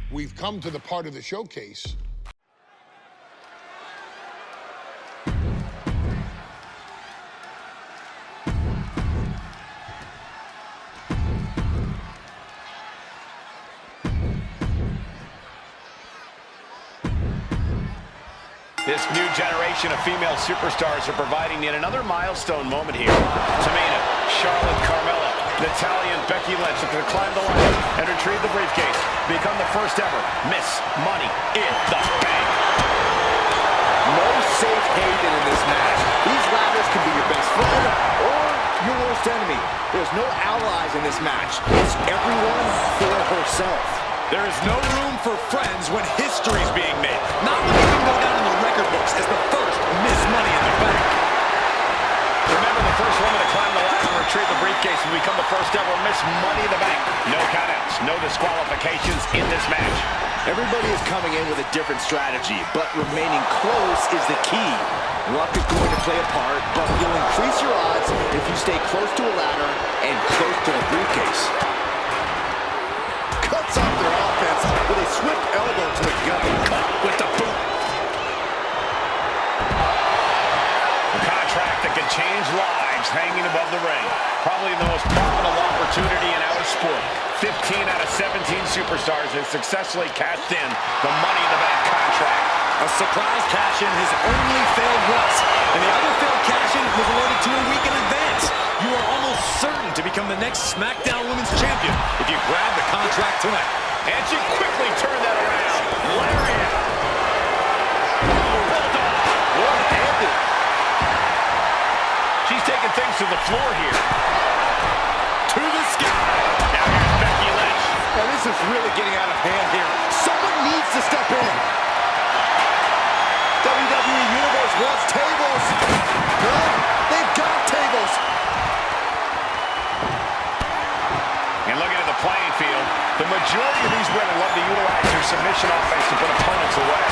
We've come to the part of the showcase. This new generation of female superstars are providing yet another milestone moment here. Tamina, Charlotte, Carmella, Natalya, and Becky Lynch are going to climb the ladder and retrieve the briefcase. Become the first ever Miss Money in the Bank. No safe haven in this match. These ladders can be your best friend or your worst enemy. There's no allies in this match. It's everyone for herself. There is no room for friends when history's being made. Not when you can go down in the record books as the first Miss Money in the Bank. Remember, the first woman to climb the ladder and retrieve the briefcase will become the first ever Miss Money in the Bank. No countouts, no disqualifications in this match. Everybody is coming in with a different strategy, but remaining close is the key. Luck is going to play a part, but you'll increase your odds if you stay close to a ladder and close to the briefcase. Cuts off their offense with a swift elbow to the gut. Cut with the boot. A contract that can change lives hanging above the ring. Probably the most profitable opportunity in our sport. 15 out of 17 superstars have successfully cashed in the Money in the Bank contract. A surprise cash-in has only failed once, and the other failed cash-in was alerted to a week in advance. You are almost certain to become the next SmackDown Women's Champion if you grab the contract tonight. And she quickly turned that around. Lariat. One-handed. She's taking things to the floor here. To the sky. Now here's Becky Lynch. Now this is really getting out of hand here. Someone needs to step in. WWE Universe wants tables. No, they've got tables. And looking at the playing field, the majority of these women love to utilize their submission offense to put opponents away.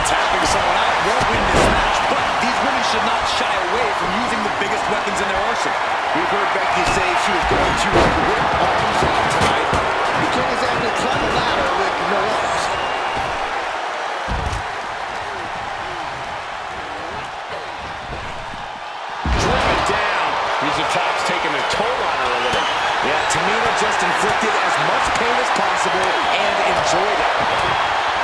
Tapping someone out won't win this match, but these women should not shy away from using the biggest weapons in their arsenal. We've heard Becky say she was going to rip arms off tonight. You can't exactly climb a ladder with no arms. Driven down. These attacks taking a toll on her a little. Yeah, Tamina just inflicted as much pain as possible and enjoyed it.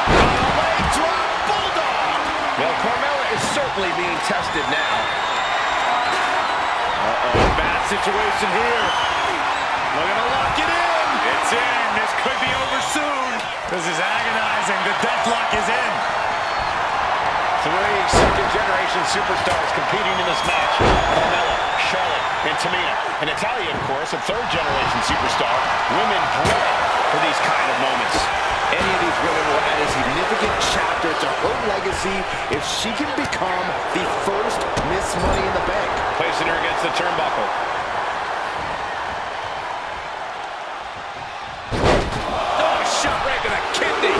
Leg drop, bulldog. Well, Carmella is certainly being tested now. Bad situation here. Looking to lock it in. It's in. This could be over soon. This is agonizing. The deathlock is in. 3 second-generation superstars competing in this match. Carmella, Charlotte, and Tamina. And Natalya, of course, a third-generation superstar. Women bred for these kind of moments. Any of these women will add a significant chapter to her legacy if she can become the first Miss Money in the Bank. Placing her against the turnbuckle. Oh, shot right to the kidney.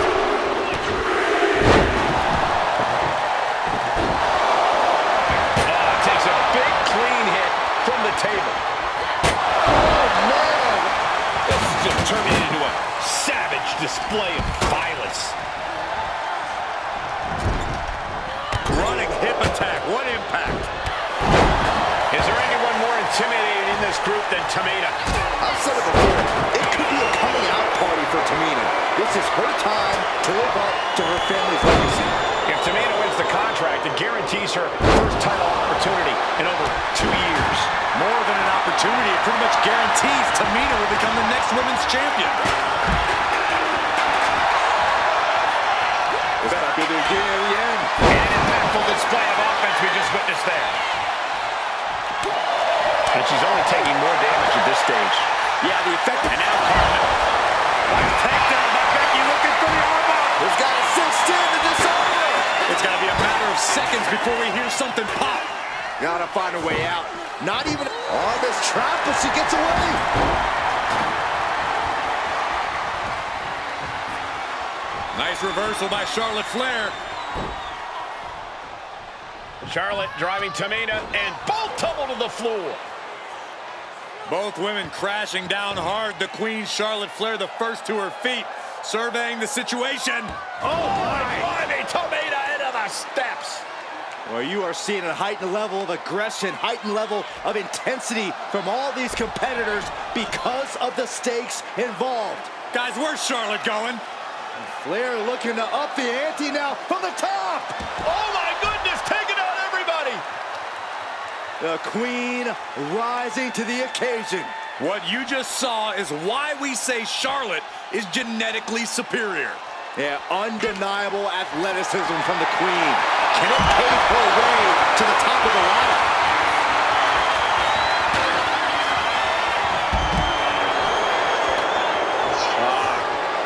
Takes a big, clean hit from the table. Oh, man! This is just turning into a savage display of violence. Running hip attack. What impact? Is there anyone more intimidating in this group than Tamina? I've said it before. It could be a coming out party for Tamina. This is her time to live up to her family's legacy. If Tamina wins the contract, it guarantees her first title opportunity in over 2 years. More than an opportunity, it pretty much guarantees Tamina will become the next women's champion. This might be the beginning of the end. An impactful display of offense we just witnessed there. And she's only taking more damage at this stage. Yeah, the effect. And now Carmella. Nice takedown by Becky looking for the armbar. This guy is cinched in to disarm her. It's got to be a matter of seconds before we hear something pop. Gotta find a way out. Not even on this trap, but she gets away. Nice reversal by Charlotte Flair. Charlotte driving Tamina, and both tumble to the floor. Both women crashing down hard. The Queen, Charlotte Flair, the first to her feet. surveying the situation. Oh, my. Tomato into the steps. Well, you are seeing a heightened level of aggression, heightened level of intensity from all these competitors because of the stakes involved. Guys, where's Charlotte going? Flair looking to up the ante now from the top. Oh, my goodness, taking out everybody. The Queen rising to the occasion. What you just saw is why we say Charlotte is genetically superior. Yeah, undeniable athleticism from the Queen. Can it pave her way to the top of the ladder?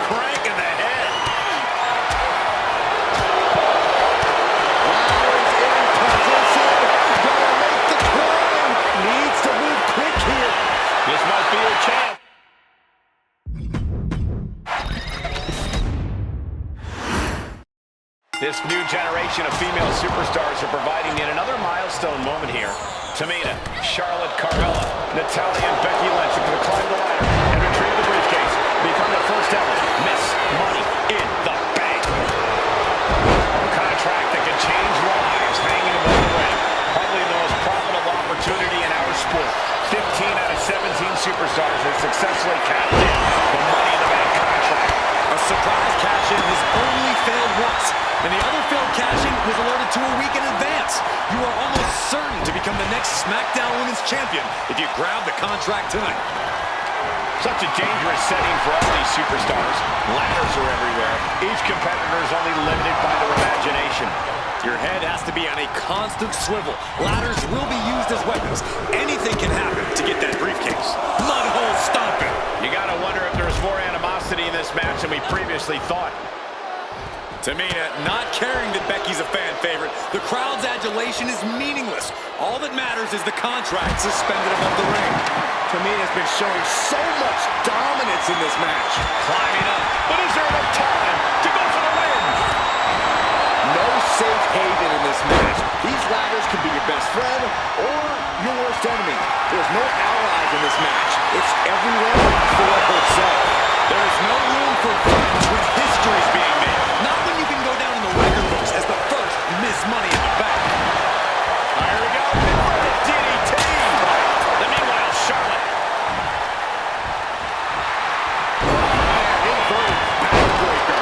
Crank in the head. Ladder's in position. Gonna make the climb. Needs to move quick here. This might be her chance. This new generation of female superstars are providing yet another milestone moment here. Tamina, Charlotte, Carmella, Natalya, and Becky Lynch are going to climb the ladder and retrieve the briefcase. Become the first ever Miss Money in the Bank. A contract that can change lives hanging above the ring. Probably the most profitable opportunity in our sport. 15 out of 17 superstars have successfully capped in the Money in the Bank contract. A surprise cash-in has only failed once, and the other failed cash-in was alerted to a week in advance. You are almost certain to become the next SmackDown Women's Champion if you grab the contract tonight. Such a dangerous setting for all these superstars. Ladders are everywhere. Each competitor is only limited by their imagination. Your head has to be on a constant swivel. Ladders will be used as weapons. Anything can happen to get that briefcase. Mudhole stomping. You gotta wonder if there's more animosity in this match than we previously thought. Tamina not caring that Becky's a fan favorite. The crowd's adulation is meaningless. All that matters is the contract suspended above the ring. Tamina's been showing so much dominance in this match. Climbing up, but is there enough time to go for the win? No safe haven in this match. These ladders can be your best friend or your worst enemy. There's no allies in this match. It's everyone for herself. There is no room for friends when history is being made. Not when you can go down in the record books as the first Miss Money in the Bank. Here we go. Inverted DDT. And meanwhile, Charlotte. Inverted backbreaker.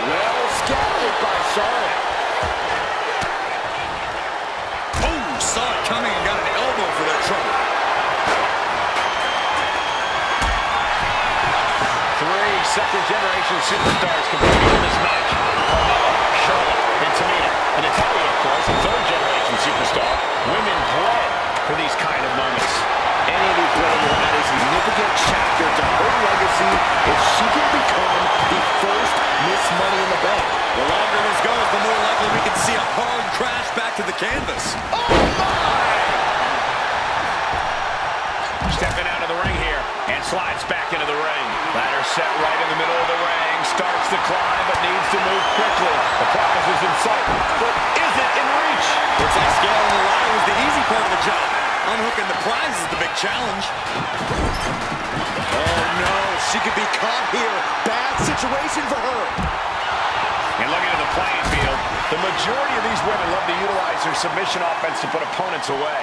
Well scouted by Charlotte. Oh, saw it coming and got an elbow for their trouble. Three second-generation superstars competing in this match. Carmella, Charlotte, and Tamina. And Natalya, of course, a third-generation superstar. Women bred for these kind of moments. Any of these women will add a significant chapter to her legacy if she can become the first Miss Money in the Bank. The longer this goes, the more likely we can see a hard crash back to the canvas. Oh, my! Stepping out of the ring here and slides back into the ring. Ladder set right in the middle of the ring. Starts to climb but needs to move quickly. The prize is in sight, but is it in reach? Looks like scaling the ladder was the easy part of the job. Unhooking the prize is the big challenge. Oh no, she could be caught here. Bad situation for her. And looking at the playing field, the majority of these women love to utilize their submission offense to put opponents away.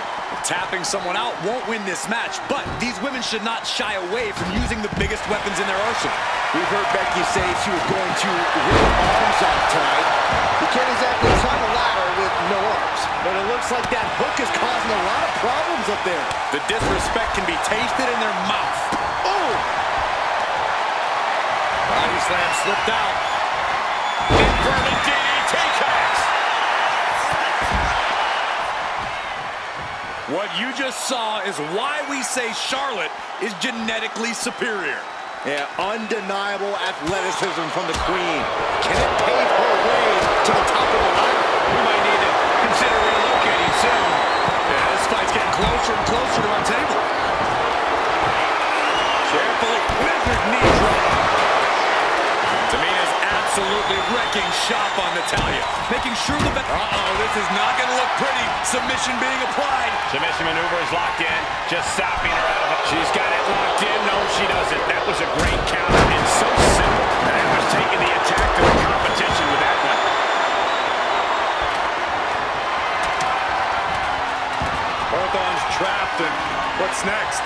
Tapping someone out won't win this match, but these women should not shy away from using the biggest weapons in their arsenal. We've heard Becky say she was going to rip arms off tonight. You can't exactly climb a ladder with no arms. But it looks like that hook is causing a lot of problems up there. The disrespect can be tasted in their mouth. Oh! Body slam slipped out. Inverted DDT connects. What you just saw is why we say Charlotte is genetically superior. Yeah, undeniable athleticism from the Queen. Can it pave her way to the top of the ladder? We might need to consider relocating soon. Yeah, this fight's getting closer and closer to our table. Carefully, wizard knee drop. Tamina's absolutely wrecking shop on Natalya. Making sure the... this is not going to look pretty. Submission being applied. Submission maneuver is locked in. Just stopping her out of it. She's got it locked in. No, she doesn't. That was a great counter and so simple. And it was taking the attack to the competition with that one. Both arms trapped, and what's next?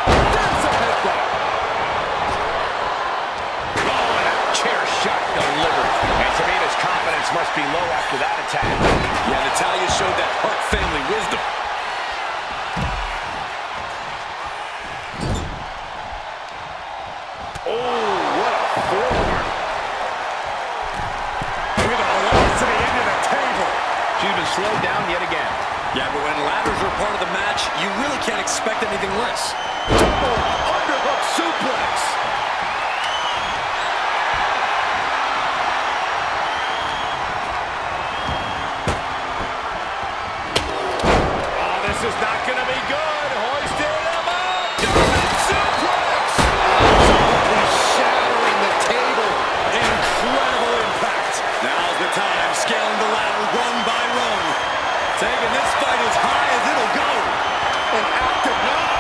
There's a headbutt. Chair shot delivered. And Tamina's confidence must be low after that attack. Yeah, Natalya showed that Hart family wisdom. Oh, what a forearm. Look at the velocity into the table. She's been slowed down yet again. Yeah, but when ladders are part of the match, you really can't expect anything less. Double underhook suplex. This is not going to be good. Hoisted him up. German suplex. Absolutely shattering the table. Incredible impact. Now's the time. Scaling the ladder rung by rung. Taking this fight as high as it'll go. An active knock.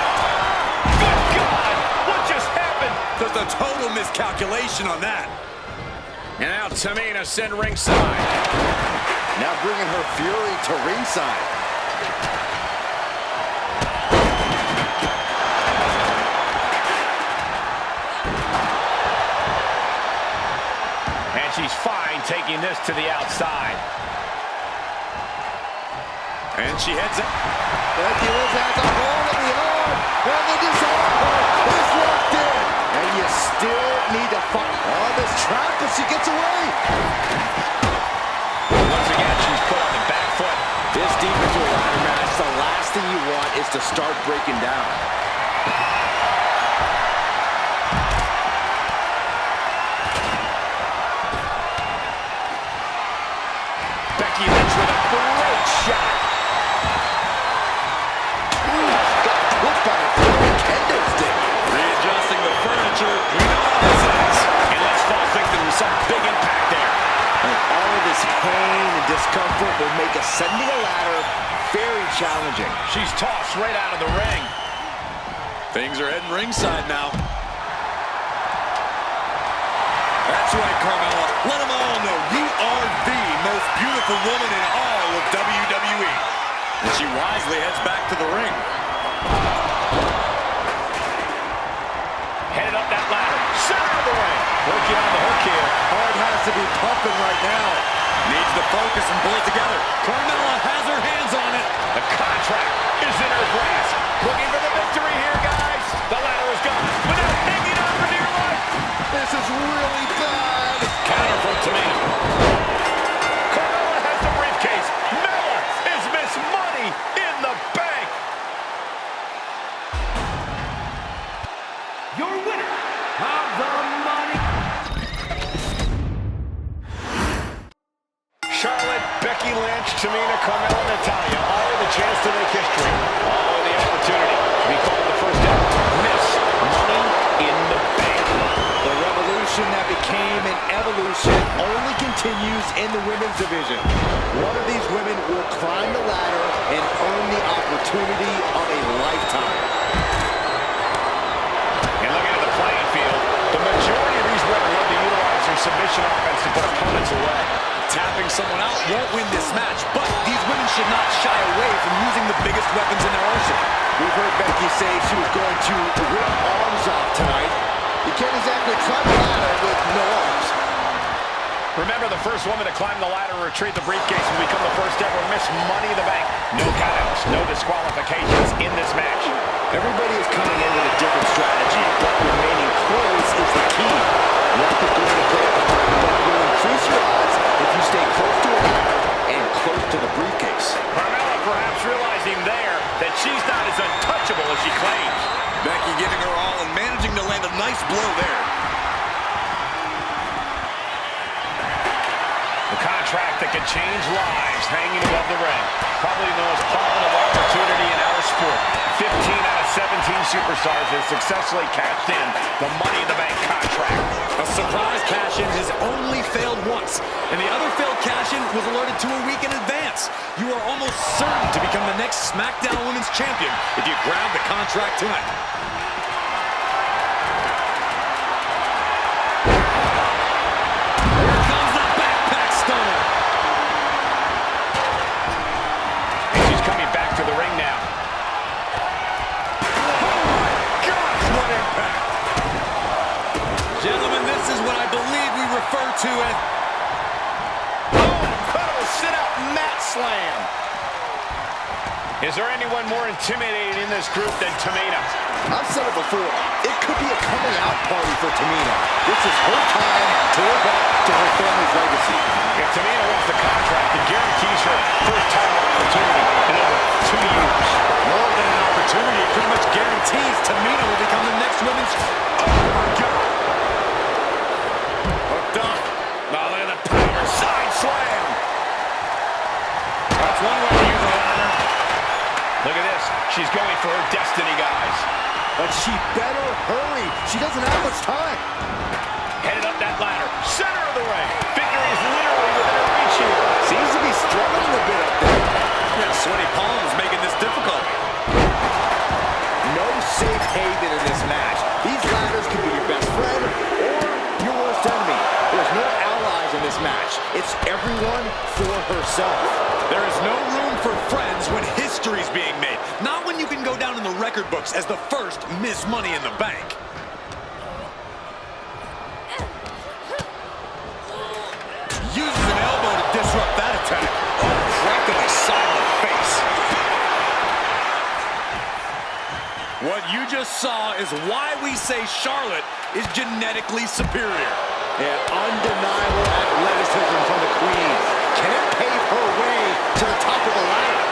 Good God. What just happened? There's a total miscalculation on that. And now Tamina sent ringside. Now bringing her fury to ringside. She's fine taking this to the outside. And she heads up. Becky Lynch has a hold of the arm. And the disarm is locked in. And you still need to fight on this trap as she gets away. Once again, she's put on the back foot. This deep into a ladder match, the last thing you want is to start breaking down. Becky Lynch with a great shot. Ooh, got clipped by a flipping kendo stick. Readjusting the furniture. We know how this is. And let's fall victim to some big impact there. And all of this pain and discomfort will make ascending a ladder very challenging. She's tossed right out of the ring. Things are heading ringside now. That's right, Carmella. Let them all know you are the most beautiful woman in all of WWE. And she wisely heads back to the ring. Headed up that ladder. Center of the ring. Working on the hook here. Hart has to be pumping right now. Needs to focus and pull it together. Carmella has her hands on it. The contract is in her grasp. Looking for the victory here, guys. The ladder is gone. But now hanging on for dear life. This is really bad. Counter from Tamina. Carmella has the briefcase. Mella is Miss Money in the bank. Your winner of the Money. Charlotte, Becky Lynch, Tamina, Carmella, Natalya, all with a chance to make history. All with the opportunity to be called the first ever Miss Money in the Bank. The revolution that became an evolution only continues in the women's division. One of these women will climb the ladder and earn the opportunity of a lifetime. And looking at the playing field, the majority of these women love to utilize their submission offense to put opponents away. Tapping someone out won't win this match, but these women should not shy away from using the biggest weapons in their arsenal. We've heard Becky say she was going to rip arms off tonight. You can't exactly climb the ladder with no arms. Remember, the first woman to climb the ladder and retrieve the briefcase will become the first ever Miss Money in the Bank. No countouts, no disqualifications in this match. Everybody is coming in with a different strategy, but remaining close is the key. Luck is going to play a part, but it will increase your odds if you stay close to a ladder and close to the briefcase. Carmella perhaps realizing there that she's not as untouchable as she claims. Becky giving her all and managing to land a nice blow there. The contract that can change lives hanging above the ring. Probably the most positive opportunity in our sport. 15 out of 17 Superstars has successfully cashed in the Money in the Bank contract. A surprise cash-in has only failed once, and the other failed cash-in was alerted to a week in advance. You are almost certain to become the next SmackDown Women's Champion if you grab the contract tonight. Here comes the backpack stunner. And she's coming back to the ring now. What impact. Gentlemen, this is what I believe we refer to as... Incredible sit-out mat slam. Is there anyone more intimidating in this group than Tamina? I've said it before, it could be a coming out party for Tamina. This is her time to live up to her family's legacy. If Tamina wins the contract, it guarantees her first title opportunity in over 2 years. More than an opportunity, it pretty much guarantees Tamina will become the next women's... Oh, my God. Hooked on. Now look at the power. Side slam. That's one way to use the ladder. Look at this. She's going for her destiny, guys. But she better hurry. She doesn't have much time. Headed up that ladder. Center of the ring. Victory is literally within her reach here. Seems to be struggling a bit up there. Yeah, sweaty palms making this difficult. No safe haven in this match. These ladders can be your best friend or your worst enemy. There's no allies in this match. It's everyone for herself. There is no room for friends when history's being made. Not when you can go down in the record books as the first Miss Money in the Bank. Uses an elbow to disrupt that attack. Oh, right to the side of the face. What you just saw is why we say Charlotte is genetically superior. Yeah, undeniable athleticism from the Queen. Can it pave her way to the top of the ladder?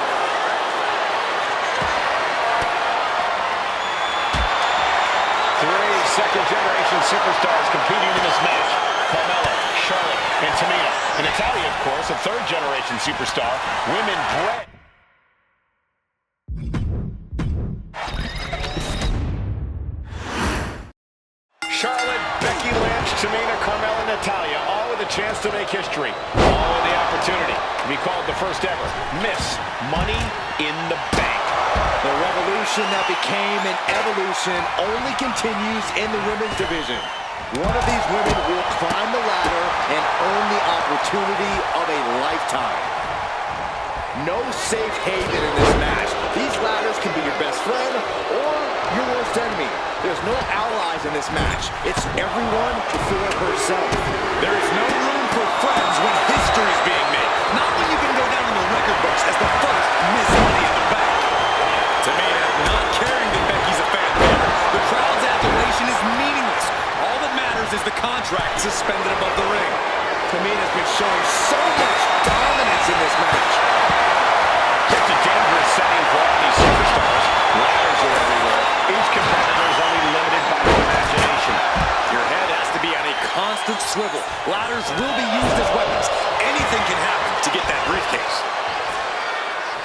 Three second-generation superstars competing in this match. Carmella, Charlotte, and Tamina. And Natalia, of course, a third-generation superstar. Women bred. Charlotte, Becky Lynch, Tamina, Carmella, Natalia, all with a chance to make history. All with the opportunity to be called the first ever Miss Money in the Bank. The revolution that became an evolution only continues in the women's division. One of these women will climb the ladder and earn the opportunity of a lifetime. No safe haven in this match. These ladders can be your best friend or your worst enemy. There's no allies in this match. It's everyone for herself. There is no room for friends when history is being made. Not when you can go down in the record books as the first Miss Money in the Bank. Tamina not caring that Becky's a fan favorite. The crowd's adulation is meaningless. All that matters is the contract suspended above the ring. Tamina's been showing so much dominance in this match. Just a dangerous setting for all these superstars. Ladders are everywhere. Each competitor is only limited by their imagination. Your head has to be on a constant swivel. Ladders will be used as weapons. Anything can happen to get that briefcase.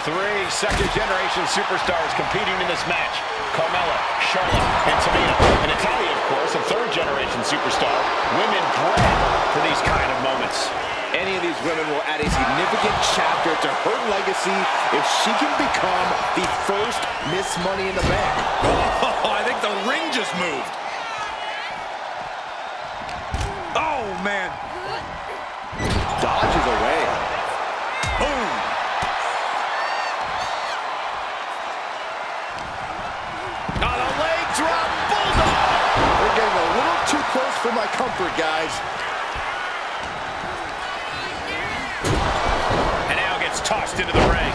Three second-generation superstars competing in this match. Carmella, Charlotte, and Tamina. And Natalia, of course, a third-generation superstar. Women bred for these kind of moments. Any of these women will add a significant chapter to her legacy if she can become the first Miss Money in the Bank. Oh, I think the ring just moved. Oh, man. Dodges away. Boom. On a leg drop, bulldog! We're getting a little too close for my comfort, guys. And now gets tossed into the ring.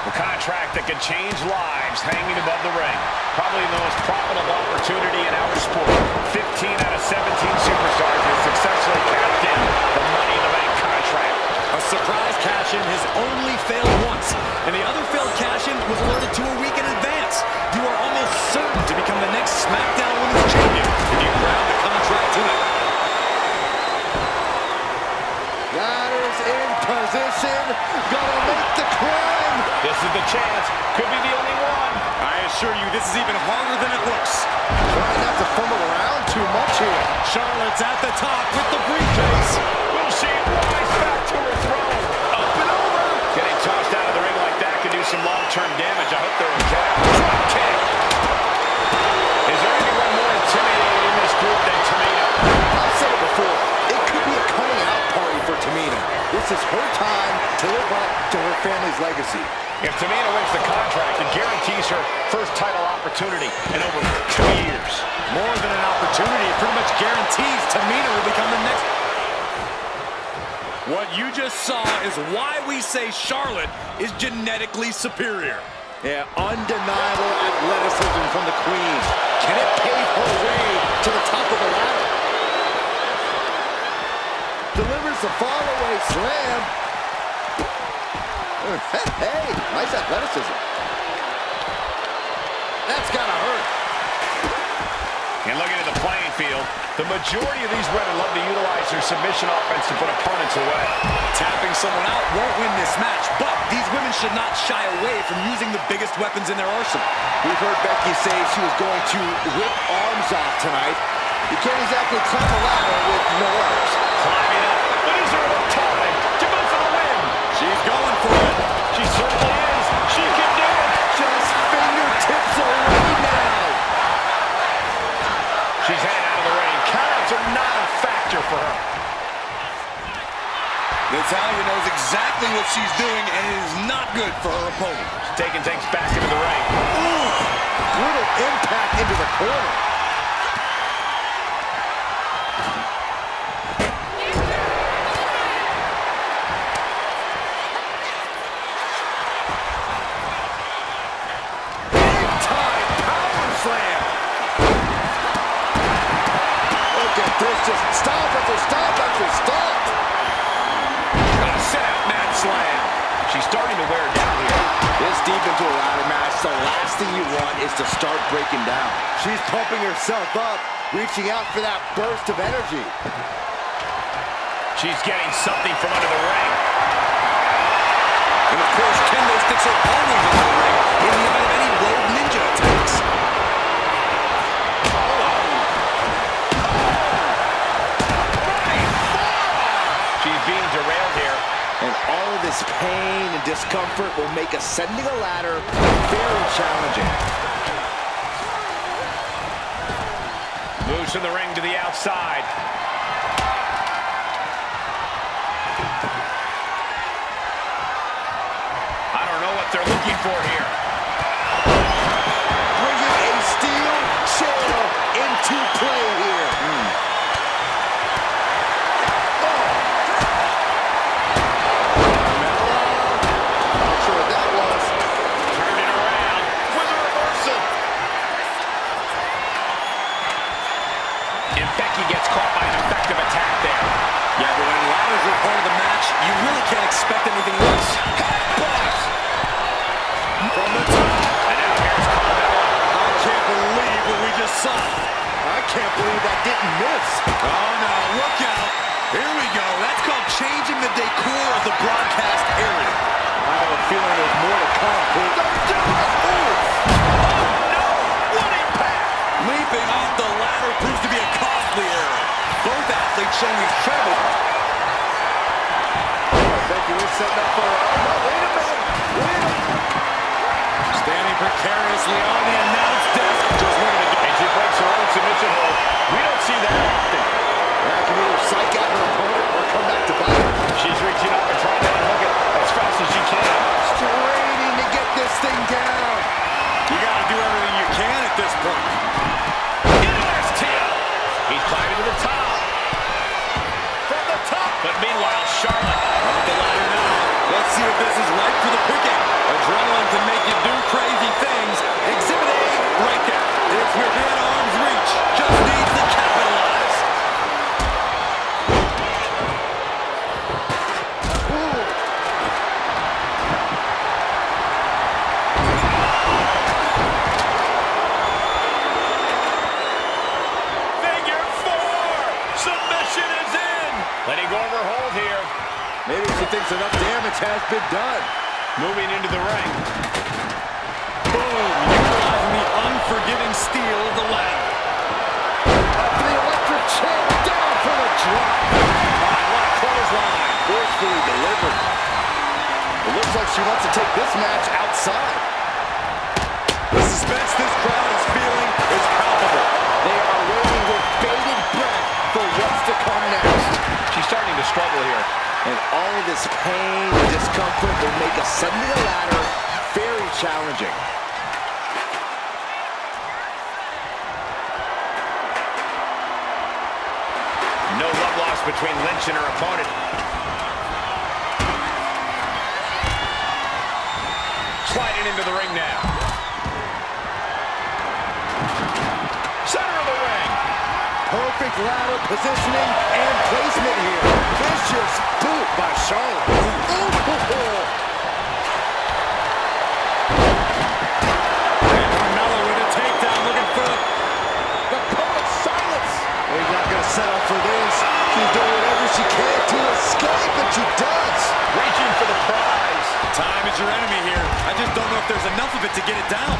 The contract that could change lives hanging above the ring. Probably the most profitable opportunity in our sport. 15 out of 17 superstars have successfully cashed in the Money in the Bank contract. A surprise cash-in has only failed once, and the other failed cash-in was alerted to a week in advance. You are almost certain to become the next SmackDown Women's Champion if you grab the contract tonight. Ladders in position. Gonna make the climb. This is the chance. Could be the only one. I assure you this is even harder than it looks. Trying not to fumble around too much here. Charlotte's at the top with the briefcase. Will she rise back to her throne? Up and over. Getting tossed out of the ring like that can do some long-term damage. I hope they're okay. Drop kick. Is there anyone more intimidating in this group than Tamina? I've said it before. It could be a coming out party for Tamina. This is her time to live up to her family's legacy. If Tamina wins the contract, it guarantees her first title opportunity in over 2 years. More than an opportunity, it pretty much guarantees Tamina will become the next. What you just saw is why we say Charlotte is genetically superior. Yeah, undeniable athleticism from the Queen. Can it pave her way to the top of the ladder? Delivers the fall-away slam. Hey, nice athleticism. That's gotta hurt. And looking at the playing field, the majority of these women love to utilize their submission offense to put opponents away. Tapping someone out won't win this match, but these women should not shy away from using the biggest weapons in their arsenal. We've heard Becky say she was going to rip arms off tonight. You can't exactly climb a ladder with no arms. Climbing up, but is there enough time to go for the win? She's going for it. She certainly is. She can do it. Just fingertips away now. She's headed out of the ring. Countouts are not a factor for her. Natalya knows exactly what she's doing, and it is not good for her opponent. She's taking things back into the ring. Ooh, brutal impact into the corner. Big time power slam. Look at this, just stop after stop after stop. Gonna set out Mad Slam. She's starting to wear down here. This deep into a ladder match, the last thing you want is to start breaking down. She's pumping herself up, reaching out for that burst of energy. She's getting something from under the ring. And of course, kendo sticks are always in the ring in the event of any rogue ninja attacks. She's being derailed here. And all of this pain and discomfort will make ascending a ladder very challenging. Moves from the ring to the outside. I don't know what they're looking for here. Bringing a steel chair into play here. Not sure what that was. Turned it around with a reversal. And Becky gets caught by an effective attack there. Yeah, but when ladders are part of the match, you really can't expect anything less. From the top. And now here's Carmella. I can't believe what we just saw. I can't believe that didn't miss. Oh, no, look out. Here we go. That's called changing the decor of the broadcast area. I have a feeling there's more to come. Don't do it. No! What impact! Leaping off the ladder proves to be a costly error. Both athletes showing incredible. Becky was setting up for no, wait a minute. Standing precariously on the announce desk. Just looking to And she breaks her own submission hold. We don't see that often. That can either psych out her opponent or come back to bite her. She's reaching up and trying to unhook it as fast as she can. Straining to get this thing down. You got to do everything you can at this point. There's Tia. He's climbing to the top. From the top. But meanwhile, Charlotte Off the ladder now. Let's see if this is right for the picking. Adrenaline can make you do crazy things. Exhibit A, right there. It's within arm's reach. Just needs to capitalize. figure four. Submission is in. Letting go of her hold here. Maybe she thinks enough damage has been done. Moving into the ring. Boom. Utilizing like she wants to take this match outside. The suspense this crowd is feeling is palpable. They are waiting with bated breath for what's to come next. She's starting to struggle here. And all of this pain and discomfort will make ascending a ladder very challenging. No love lost between Lynch and her opponent. Sliding into the ring now. Center of the ring. Perfect ladder positioning and placement here. Vicious boot by Charlotte. And Carmella with a takedown, looking for The code of silence. He's not going to settle for this. She's doing whatever she can to escape, and she does. Reaching for the prize. time is your enemy here. I just don't know if there's enough of it to get it down.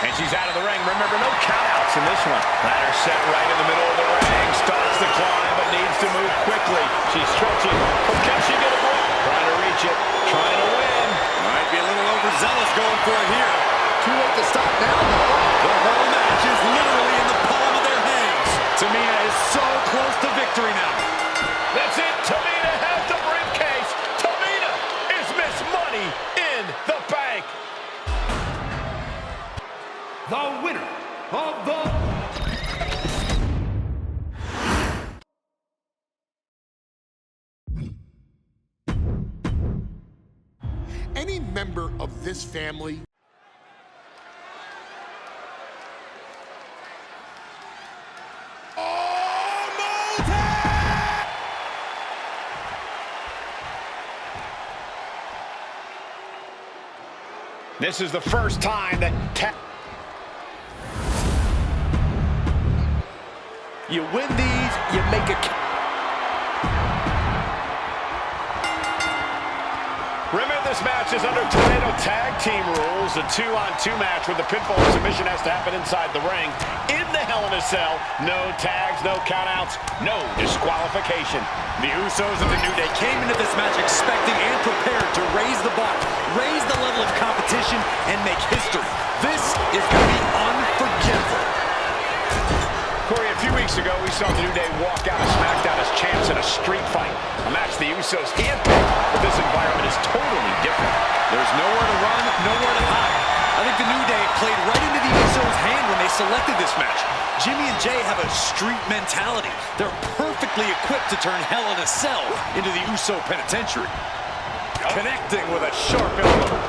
And she's out of the ring. Remember, no countouts in this one. Ladder set right in the middle of the ring. Starts the climb, but needs to move quickly. She's stretching. Oh, can she get a break? Trying to reach it. Trying to win. Might be a little overzealous going for it here. Too late to stop now, though. The whole match is literally in the palm of their hands. Tamina is so close to victory now. That's it. Tamina has the briefcase. Tamina is Miss Money in the Bank. The winner of the... Any member of this family This is the first time that You win these, you make a... Remember, this match is under Tornado Tag Team rules. A 2-on-2 match where the pinfall submission has to happen inside the ring. In the Hell in a Cell, no tags, no countouts, no disqualification. The Usos of the New Day came into this match expecting and prepared to raise the bar, raise the level of competition, and make history. This is going to be unforgettable. Corey, a few weeks ago, we saw the New Day walk out of SmackDown as champs in a street fight. A match the Usos handpicked, but this environment is totally different. There's nowhere to run, nowhere to hide. I think the New Day played right into the Usos' hand when they selected this match. Jimmy and Jay have a street mentality. They're perfectly equipped to turn Hell in a Cell into the Uso Penitentiary. Connecting with a sharp elbow.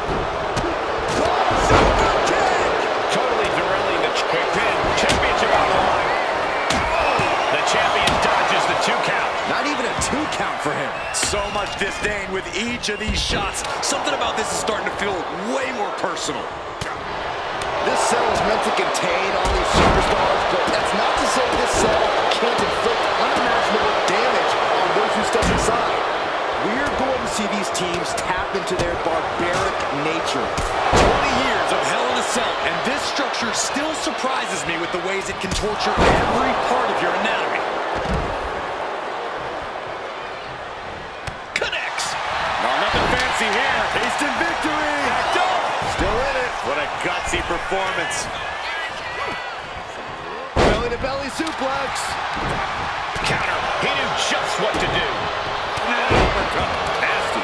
Totally derailing the quick pin. Championship on the line. The champion dodges the 2 count. Not even a 2 count for him. So much disdain with each of these shots. Something about this is starting to feel way more personal. This cell is meant to contain all these superstars, but that's not to say this cell can't inflict unimaginable damage on those who step inside. We're going to see these teams tap into their barbaric nature. 20 years of Hell in a Cell, and this structure still surprises me with the ways it can torture every part of your anatomy. Connects. No, nothing fancy here. Tasting victory. Still in it. What a gutsy performance. Belly-to-belly suplex. Counter. He knew just what to do. Nasty.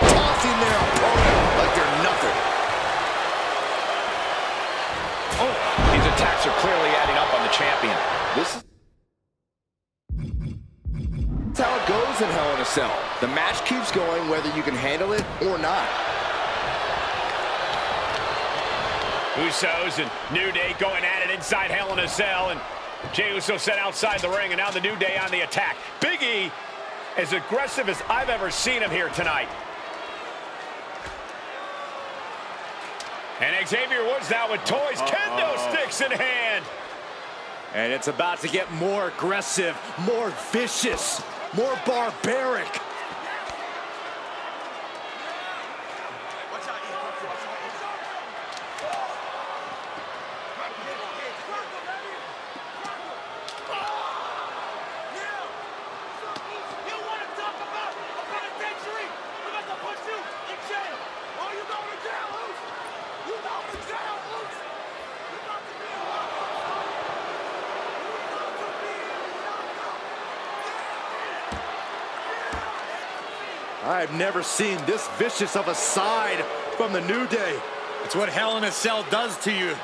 Tossing their opponent like they're nothing. Oh, these attacks are clearly adding up on the champion. This is how it goes in Hell in a Cell. The match keeps going whether you can handle it or not. Usos and New Day going at it inside Hell in a Cell, and Jey Uso set outside the ring, and now the New Day on the attack. Big E, as aggressive as I've ever seen him here tonight. And Xavier Woods now with toys, kendo sticks in hand. And it's about to get more aggressive, more vicious, more barbaric. You want to talk about a penitentiary? We're about to put you I have never seen this vicious of a side from the New Day. It's what Hell in a Cell does to you.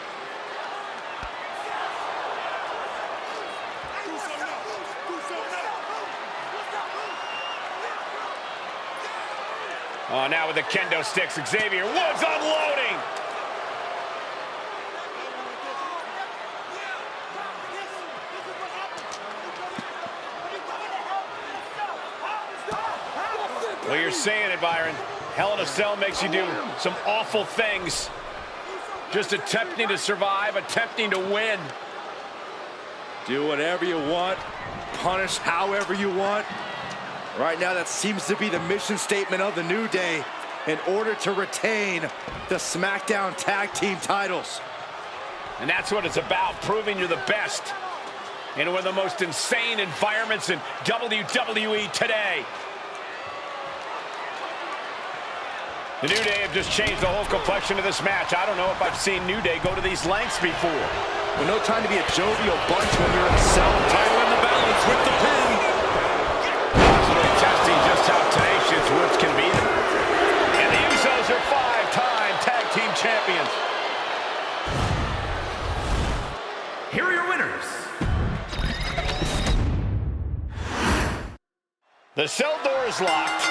Oh, now with the kendo sticks, Xavier Woods unloading. Well, you're saying it, Byron. Hell in a Cell makes you do some awful things. Just attempting to survive, attempting to win. Do whatever you want, punish however you want. Right now, that seems to be the mission statement of the New Day in order to retain the SmackDown Tag Team titles. And that's what it's about, proving you're the best in one of the most insane environments in WWE today. The New Day have just changed the whole complexion of this match. I don't know if I've seen New Day go to these lengths before. Well, no time to be a jovial bunch when you're in a cell. Title in the balance with the pin. Possibly testing just how tenacious Woods can be. And the Usos are 5-time tag team champions. Here are your winners. The cell door is locked.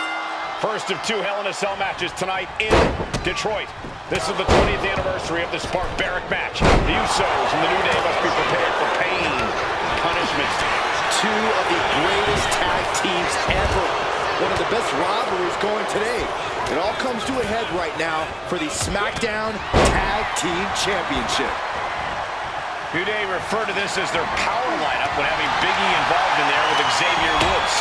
First of 2 Hell in a Cell matches tonight in Detroit. This is the 20th anniversary of this barbaric match. The Usos and the New Day must be prepared for pain, punishment. 2 of the greatest tag teams ever. One of the best rivalries going today. It all comes to a head right now for the SmackDown Tag Team Championship. New Day refer to this as their power lineup when having Big E involved in there with Xavier Woods.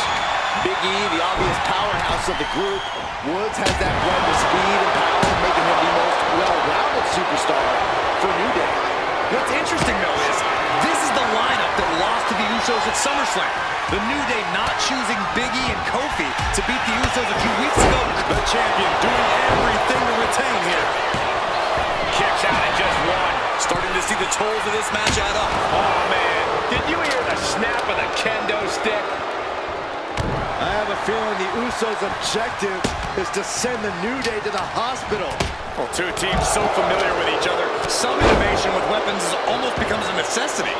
Big E, the obvious powerhouse of the group. Woods has that blend of speed and power, making him the most well-rounded superstar for New Day. What's interesting, though, is this is the lineup that lost to the Usos at SummerSlam. The New Day not choosing Big E and Kofi to beat the Usos a few weeks ago. The champion doing everything to retain here. Kicks out at just 1. Starting to see the tolls of this match add up. Oh, man. Did you hear the snap of the kendo stick? I have a feeling the Usos' objective is to send the New Day to the hospital. Well, 2 teams so familiar with each other, some innovation with weapons almost becomes a necessity.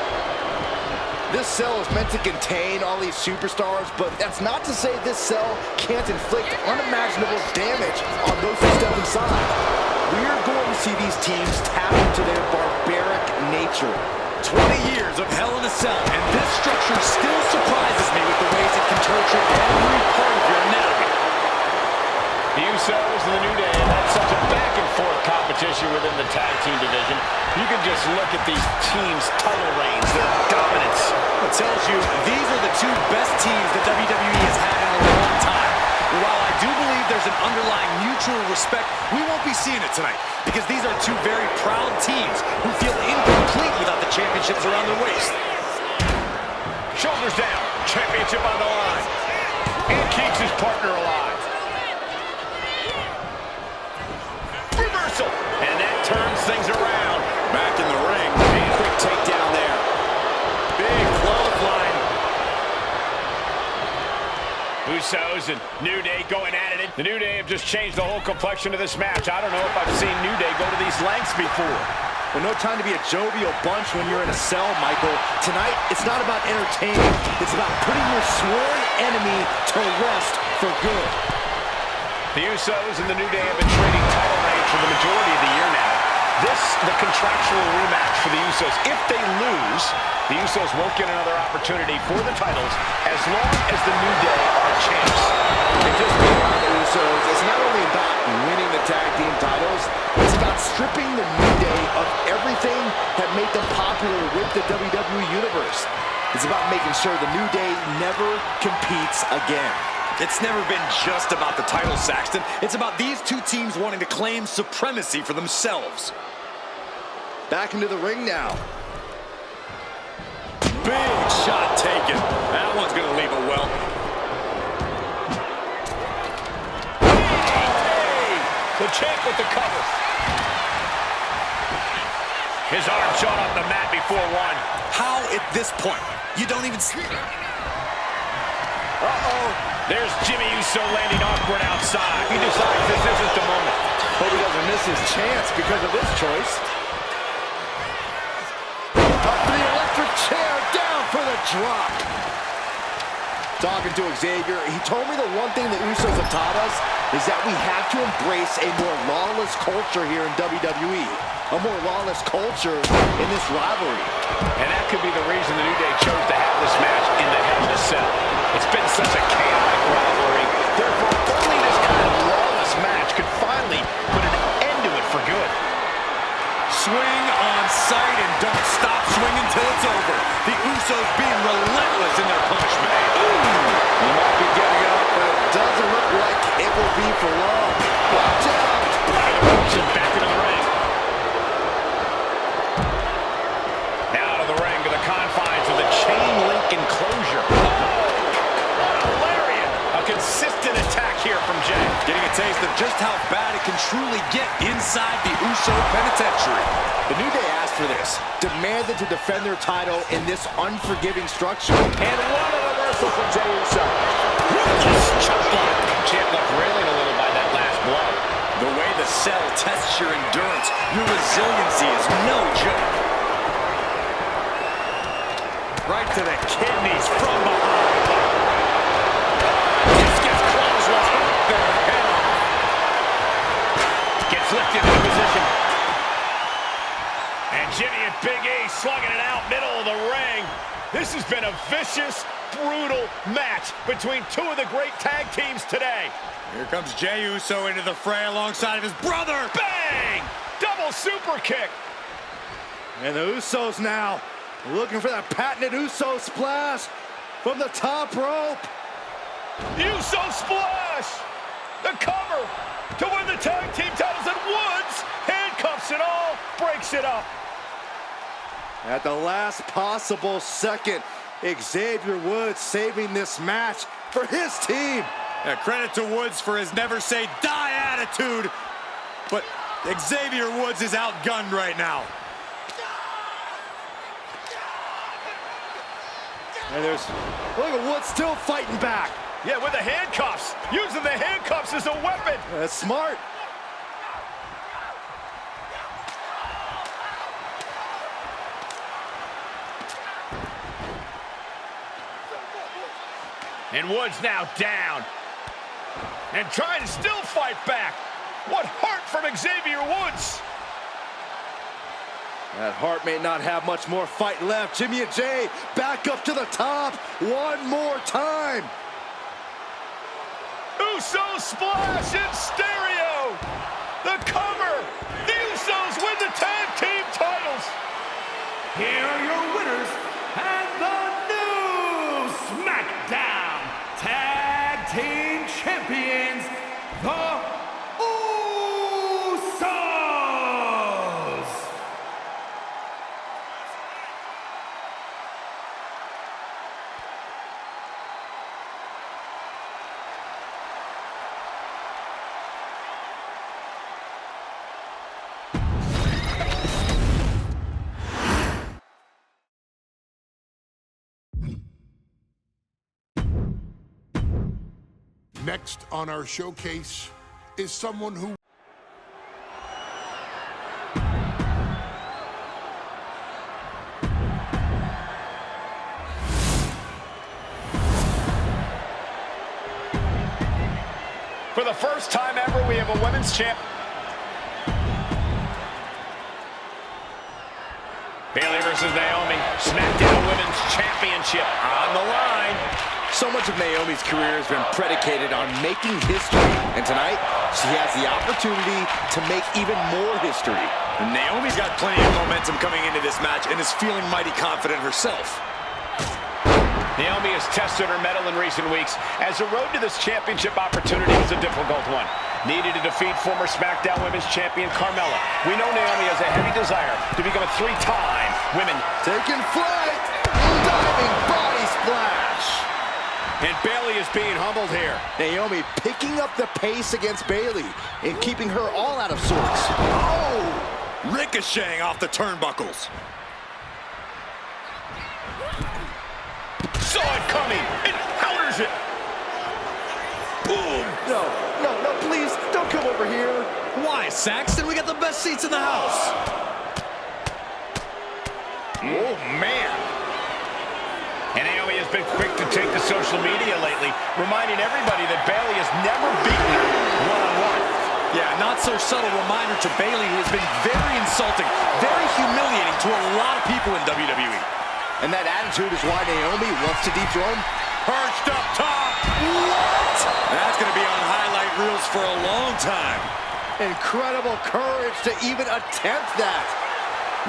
This cell is meant to contain all these superstars, but that's not to say this cell can't inflict unimaginable damage on those who step inside. We're going to see these teams tap into their barbaric nature. 20 years of Hell in a Cell, and this structure still surprises me with the ways it can torture every part of your anatomy. The Usos and the New Day have had such a back-and-forth competition within the tag team division. You can just look at these teams' title reigns, their dominance. It tells you these are the 2 best teams that WWE has had in a long time. And while I do believe there's an underlying mutual respect, we won't be seeing it tonight because these are 2 very proud teams who feel incomplete without the championships around their waist. Shoulders down, championship on the line. And keeps his partner alive. Reversal, and that turns things around. Back in the ring. Quick takedown there. Big clothesline. Usos and New Day going at it. The New Day have just changed the whole complexion of this match. I don't know if I've seen New Day go to these lengths before. Well, no time to be a jovial bunch when you're in a cell, Michael. Tonight, it's not about entertaining. It's about putting your sworn enemy to rest for good. The Usos and the New Day have been trading title reigns for the majority of the year now. This, the contractual rematch for the Usos. If they lose, the Usos won't get another opportunity for the titles as long as the New Day are champs. And just being around the Usos, it's not only about winning the tag team titles, it's about stripping the New Day of everything that made them popular with the WWE Universe. It's about making sure the New Day never competes again. It's never been just about the title, Saxton. It's about these 2 teams wanting to claim supremacy for themselves. Back into the ring now. Big shot taken. That one's going to leave a well. Hey! The champ with the cover. His arm shot off the mat before 1. How at this point? You don't even see. Uh-oh. There's Jimmy Uso landing awkward outside. He decides this isn't the moment. Hope he doesn't miss his chance because of this choice. Up for the electric chair, down for the drop. Talking to Xavier, he told me the one thing the Usos have taught us is that we have to embrace a more lawless culture here in WWE. A more lawless culture in this rivalry. And that could be the reason the New Day chose to have this match in the Hell in a Cell. It's been such a chaotic rivalry. Therefore, only this kind of lawless match could finally put an end to it for good. Swing on sight and don't stop swinging till it's over. The Usos being relentless in their punishment. He might be getting up, but it doesn't look like it will be for long. Watch out! Back into the ring. Now to the ring, to the confines of the chain link enclosure. Oh, what a lariat! A consistent attack here from Jay. Getting a taste of just how bad it can truly get inside the Uso penitentiary. The New Day asked for this, demanded to defend their title in this unforgiving structure. And what a reversal from Jey Uso. Ruthless chop block. Champ left railing a little by that last blow. The way the cell tests your endurance, your resiliency is no joke. Right to the kidneys from behind. This gets close. Let's hook their head off. Gets lifted into position. And Jimmy and Big E slugging it out middle of the ring. This has been a vicious, brutal match between two of the great tag teams today. Here comes Jey Uso into the fray alongside of his brother. Bang! Double super kick. And the Usos now looking for that patented Uso splash from the top rope. Uso splash! The cover to win the tag team titles, and Woods handcuffs it all, breaks it up. At the last possible second, Xavier Woods saving this match for his team. Yeah, credit to Woods for his never say die attitude, but Xavier Woods is outgunned right now. And look at Woods still fighting back. Yeah, with the handcuffs. Using the handcuffs as a weapon. That's smart. And Woods now down. And trying to still fight back. What heart from Xavier Woods. That Hart may not have much more fight left. Jimmy and Jay back up to the top one more time. Uso splash in stereo. The cover. The Usos win the tag team titles. Here are your winners and the new SmackDown Tag Team Champions, the Usos! Next on our showcase is someone who For the first time ever, we have a women's champ. Bayley versus Naomi. SmackDown Women's Championship on the line. So much of Naomi's career has been predicated on making history. And tonight, she has the opportunity to make even more history. And Naomi's got plenty of momentum coming into this match and is feeling mighty confident herself. Naomi has tested her mettle in recent weeks, as the road to this championship opportunity is a difficult one. Needed to defeat former SmackDown Women's Champion Carmella. We know Naomi has a heavy desire to become a three-time women. Taking flight, diving body splash. And Bayley is being humbled here. Naomi picking up the pace against Bayley and keeping her all out of sorts. Oh! Ricocheting off the turnbuckles. Saw it coming and counters it. No, no, no, please, don't come over here. Why, Saxton? We got the best seats in the house. Oh, man. And Naomi has been quick to take to social media lately, reminding everybody that Bayley has never beaten her one-on-one. Yeah, not so subtle reminder to Bayley, who has been very insulting, very humiliating to a lot of people in WWE. And that attitude is why Naomi wants to dethrone. Perched up top. What? That's going to be on highlight reels for a long time. Incredible courage to even attempt that.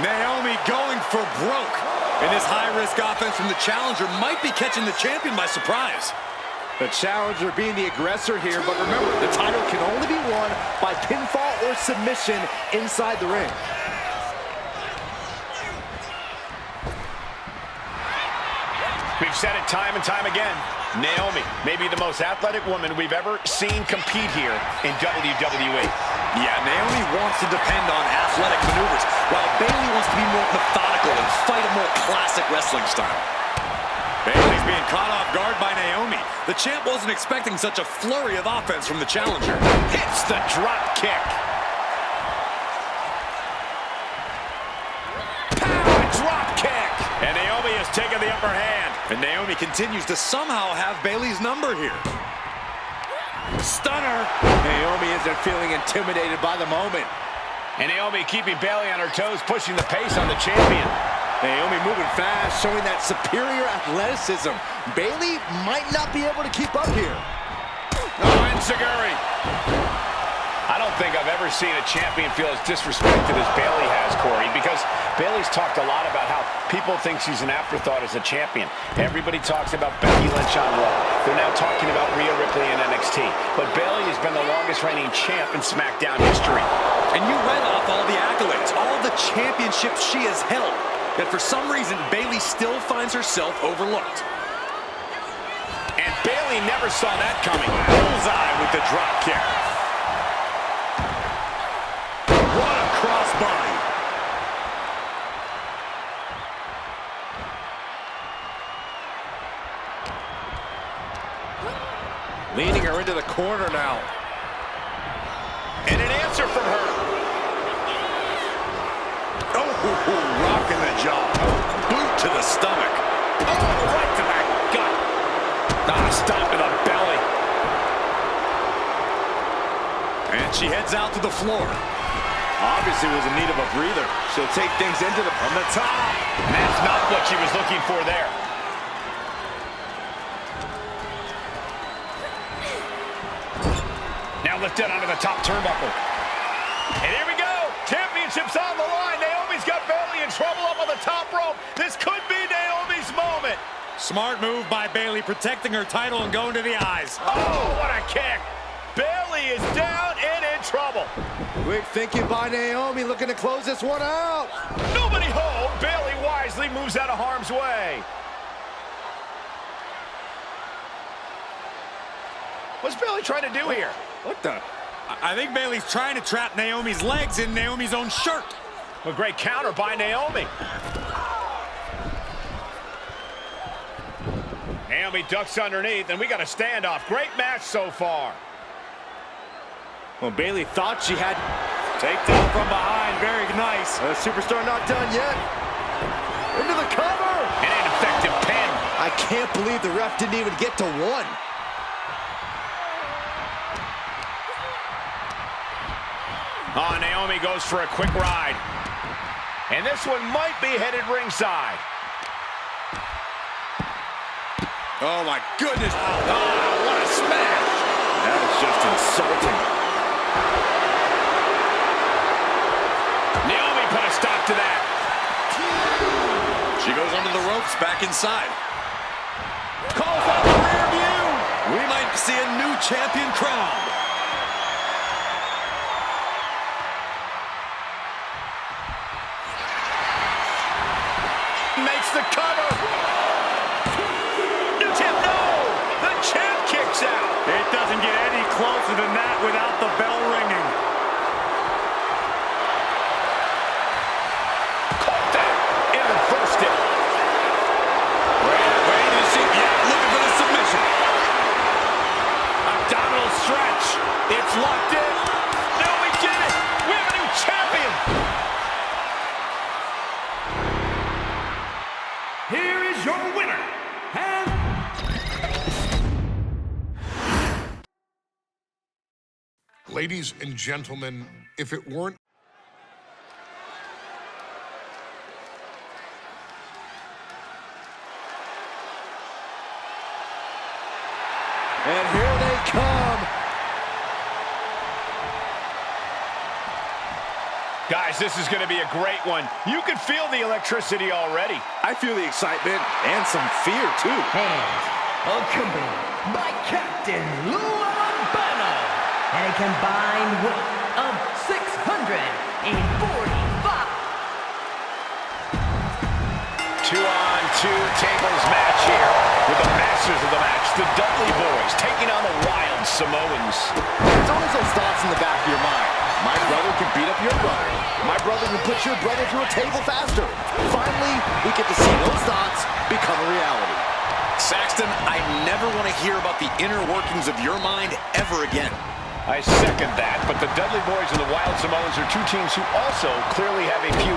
Naomi going for broke. And this high-risk offense from the challenger might be catching the champion by surprise. The challenger being the aggressor here, but remember, the title can only be won by pinfall or submission inside the ring. We've said it time and time again. Naomi may be the most athletic woman we've ever seen compete here in WWE. Yeah, Naomi wants to depend on athletic maneuvers, while Bayley wants to be more methodical and fight a more classic wrestling style. Bayley's being caught off guard by Naomi. The champ wasn't expecting such a flurry of offense from the challenger. Hits the drop kick. Power drop kick. And Naomi has taken the upper hand. And Naomi continues to somehow have Bayley's number here. Stunner. Naomi isn't feeling intimidated by the moment. And Naomi keeping Bayley on her toes, pushing the pace on the champion. Naomi moving fast, showing that superior athleticism. Bayley might not be able to keep up here. Oh, enziguri. I don't think I've ever seen a champion feel as disrespected as Bayley has, Corey, because Bayley's talked a lot about how people think she's an afterthought as a champion. Everybody talks about Becky Lynch on Raw. They're now talking about Rhea Ripley in NXT. But Bayley has been the longest reigning champ in SmackDown history. And you read off all the accolades, all the championships she has held. Yet for some reason, Bayley still finds herself overlooked. And Bayley never saw that coming. Bullseye with the drop kick. What a crossbody. Leading her into the corner now. And an answer from her. Rocking the jaw. Boot to the stomach. Oh, right to the gut. Stop to the belly. And she heads out to the floor. Obviously was in need of a breather. She'll take things into the from the top. And that's not what she was looking for there. Now lifted onto the top turnbuckle. And here we go. Championship's on the line. Naomi's got Bayley in trouble up on the top rope. This could be Naomi's moment. Smart move by Bayley, protecting her title and going to the eyes. Oh, what a kick. Bayley is down and in trouble. Quick thinking by Naomi, looking to close this one out. Nobody home. Bayley wisely moves out of harm's way. What's Bayley trying to do here? What the? I think Bayley's trying to trap Naomi's legs in Naomi's own shirt. A great counter by Naomi. Naomi ducks underneath, and we got a standoff. Great match so far. Well, Bayley thought she had... Takedown from behind, very nice. A superstar not done yet. Into the cover. And an effective pin. I can't believe the ref didn't even get to one. Oh, Naomi goes for a quick ride. And this one might be headed ringside. Oh, my goodness. Oh, what a smash. That is just insulting. Naomi put a stop to that. She goes under the ropes, back inside. Calls out the rear view. We might see a new champion crowned. Makes the cover. New champ, no! The champ kicks out. It doesn't get any closer than that without the bell ringing. Caught that and reversed it. Wait to see. Yeah, looking for the submission. Abdominal stretch. your winner, and Ladies and gentlemen, if it weren't And here they come. Guys, this is going to be a great one. You can feel the electricity already. I feel the excitement and some fear, too. And accompanied by Captain Lou Albano and a combined weight of 645. Two-on-two tables match here with the masters of the match, the Dudley Boys, taking on the Wild Samoans. There's always those thoughts in the back of your mind. My brother can beat up your brother. My brother can put your brother through a table faster. Finally, we get to see those thoughts become a reality. Saxton, I never want to hear about the inner workings of your mind ever again. I second that, but the Dudley Boys and the Wild Samoans are two teams who also clearly have a few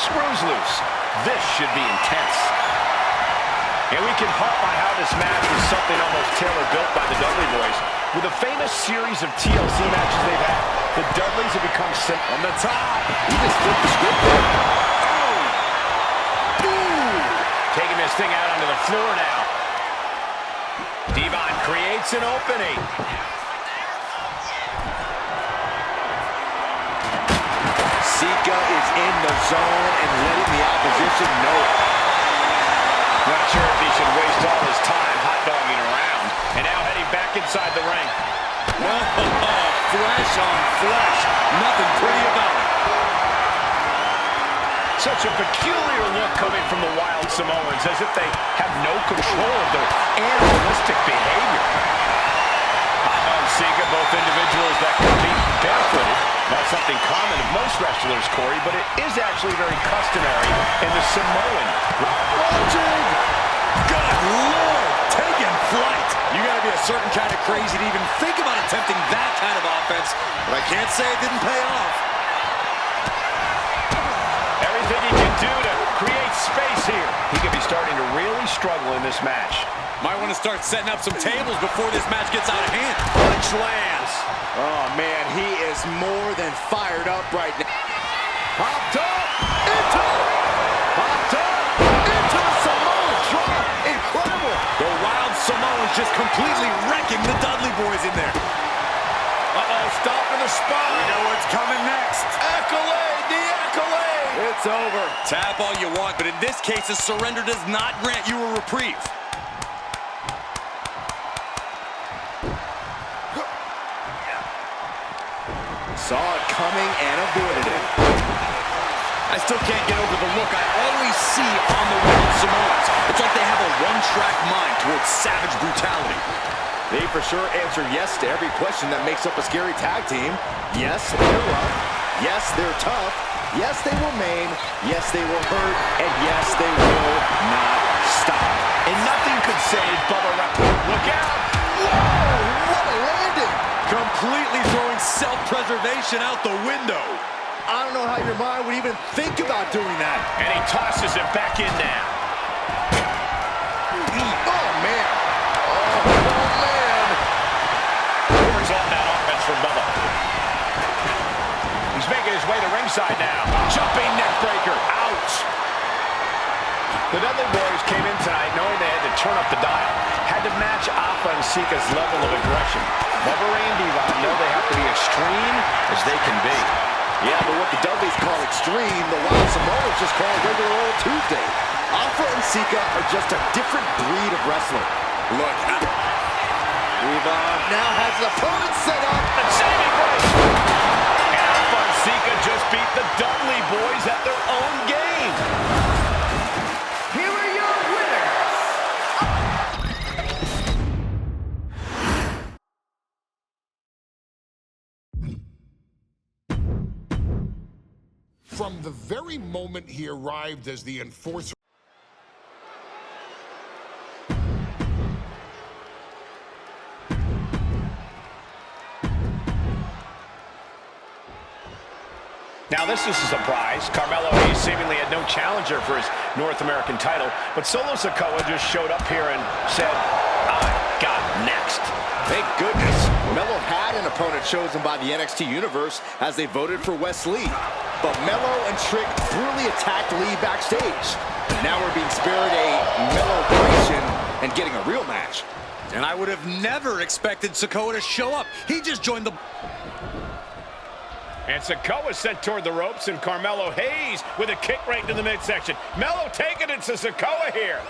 screws loose. This should be intense. And we can harp on how this match was something almost tailor-built by the Dudley Boys. With a famous series of TLC matches they've had, the Dudleys have become on the top. He just flipped the script there. Oh! Boom! Taking this thing out onto the floor now. Devon creates an opening. Sika is in the zone and letting the opposition know it. Not sure if he should waste all his time hot-dogging around. And now heading back inside the ring. Flesh on flesh. Nothing pretty about it. Such a peculiar look coming from the Wild Samoans, as if they have no control of their animalistic behavior. Hot-dog Sika, both individuals that compete barefooted. Not something common of most wrestlers, Corey, but it is actually very customary in the Samoan. Launching! Good Lord, taking flight. You got to be a certain kind of crazy to even think about attempting that kind of offense, but I can't say it didn't pay off. Everything he can do to create space here. He could be starting to really struggle in this match. Might want to start setting up some tables before this match gets out of hand. Punch lands. Oh, man, he is more than fired up right now. Popped up into the Samoan drop. Incredible. The Wild Samoans just completely wrecking the Dudley Boys in there. Uh-oh, stop in the spot. We know what's coming next. Accolade, the accolade. It's over. Tap all you want, but in this case, a surrender does not grant you a reprieve. Saw it coming and avoided it. I still can't get over the look I always see on the Wild Samoans. It's like they have a one-track mind towards savage brutality. They for sure answer yes to every question that makes up a scary tag team. Yes, they're rough. Yes, they're tough. Yes, they will maim. Yes, they will hurt. And yes, they will not stop. And nothing could save Bubba Ray. Look out! Whoa, what a landing! Completely throwing self-preservation out the window. I don't know how your mind would even think about doing that. And he tosses it back in now. Oh, man. Oh, man. Pours on that offense from Bubba. He's making his way to ringside now. Jumping neck breaker. Ouch. The Dudley Boys came in tonight knowing they had to turn up the dial. Had to match Alpha and Sika's level of aggression. Bubba Ray and Devon know they have to be extreme as they can be. Yeah, but what the Dudleys call extreme, the Wild Samoans just call regular old Tuesday. Alpha and Sika are just a different breed of wrestler. Look, Devon now has his opponent set up. And saving grace. And Alpha and Sika just beat the Dudley Boys at their own game. Here are your winners. from the very moment he arrived as the enforcer. Now Now this is a surprise. Carmelo Hayes seemingly had no challenger for his North American title, but Solo Sikoa just showed up here and said, I got next. Thank goodness. Melo had an opponent chosen by the NXT Universe as they voted for Wes Lee. But Melo and Trick brutally attacked Lee backstage. Now we're being spared a Melo-bration and getting a real match. And I would have never expected Sikoa to show up. He just joined the... And Sikoa sent toward the ropes, and Carmelo Hayes with a kick right into the midsection. Melo taking it to Sikoa here.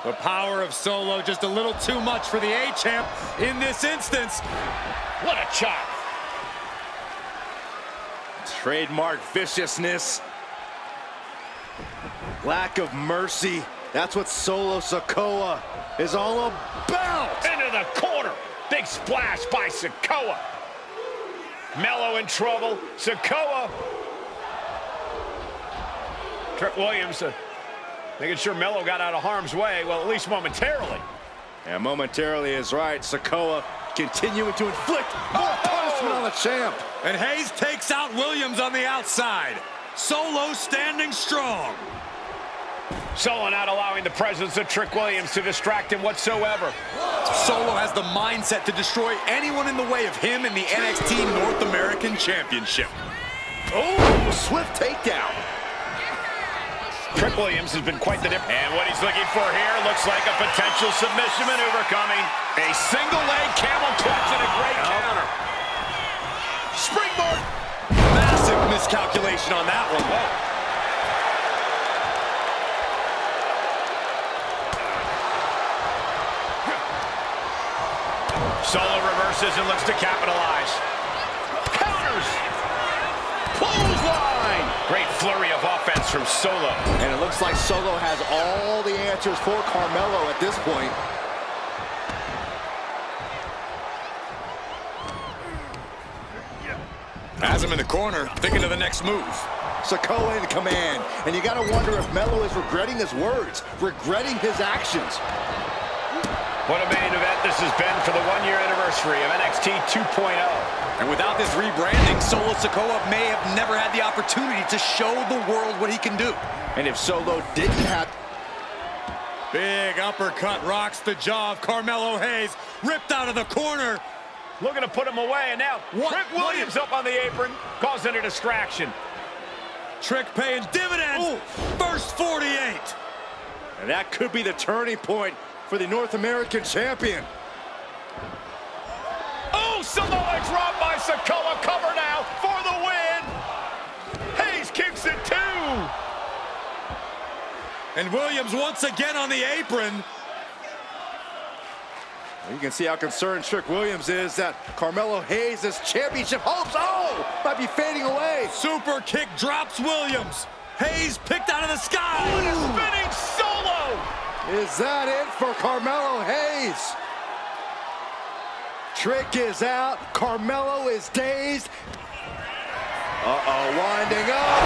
The power of Solo just a little too much for the A-Champ in this instance. What a chop. Trademark viciousness. Lack of mercy. That's what Solo Sikoa is all about. Into the corner. Big splash by Sikoa. Melo in trouble. Sikoa. Trick Williams making sure Melo got out of harm's way, well, at least momentarily. And momentarily is right. Sikoa continuing to inflict more punishment on the champ. And Hayes takes out Williams on the outside. Solo standing strong. Solo not allowing the presence of Trick Williams to distract him whatsoever. Solo has the mindset to destroy anyone in the way of him in the NXT North American Championship. Oh, swift takedown. Trick Williams has been quite the difference. And what he's looking for here looks like a potential submission maneuver coming. A single leg camel clutch and a great counter. Springboard. Massive miscalculation on that one. Whoa. Solo reverses and looks to capitalize. Counters. Clothesline. Great flurry of offense from Solo. And it looks like Solo has all the answers for Carmelo at this point. Has him in the corner, thinking of the next move. Sikoa in command. And you gotta wonder if Melo is regretting his words, regretting his actions. What a main event this has been for the one-year anniversary of NXT 2.0. And without this rebranding, Solo Sikoa may have never had the opportunity to show the world what he can do. And if Solo didn't have... Big uppercut rocks the jaw of Carmelo Hayes, ripped out of the corner. Looking to put him away, and now Trick Williams up on the apron, causing a distraction. Trick paying dividends. Ooh. First 48. And that could be the turning point for the North American champion. Oh, Samoa drop by Sikoa. Cover now for the win. Hayes kicks it too. And Williams once again on the apron. You can see how concerned Trick Williams is that Carmelo Hayes' championship hopes, might be fading away. Super kick drops Williams. Hayes picked out of the sky. Ooh. Spinning Solo. Is that it for Carmelo Hayes? Trick is out. Carmelo is dazed. Winding up.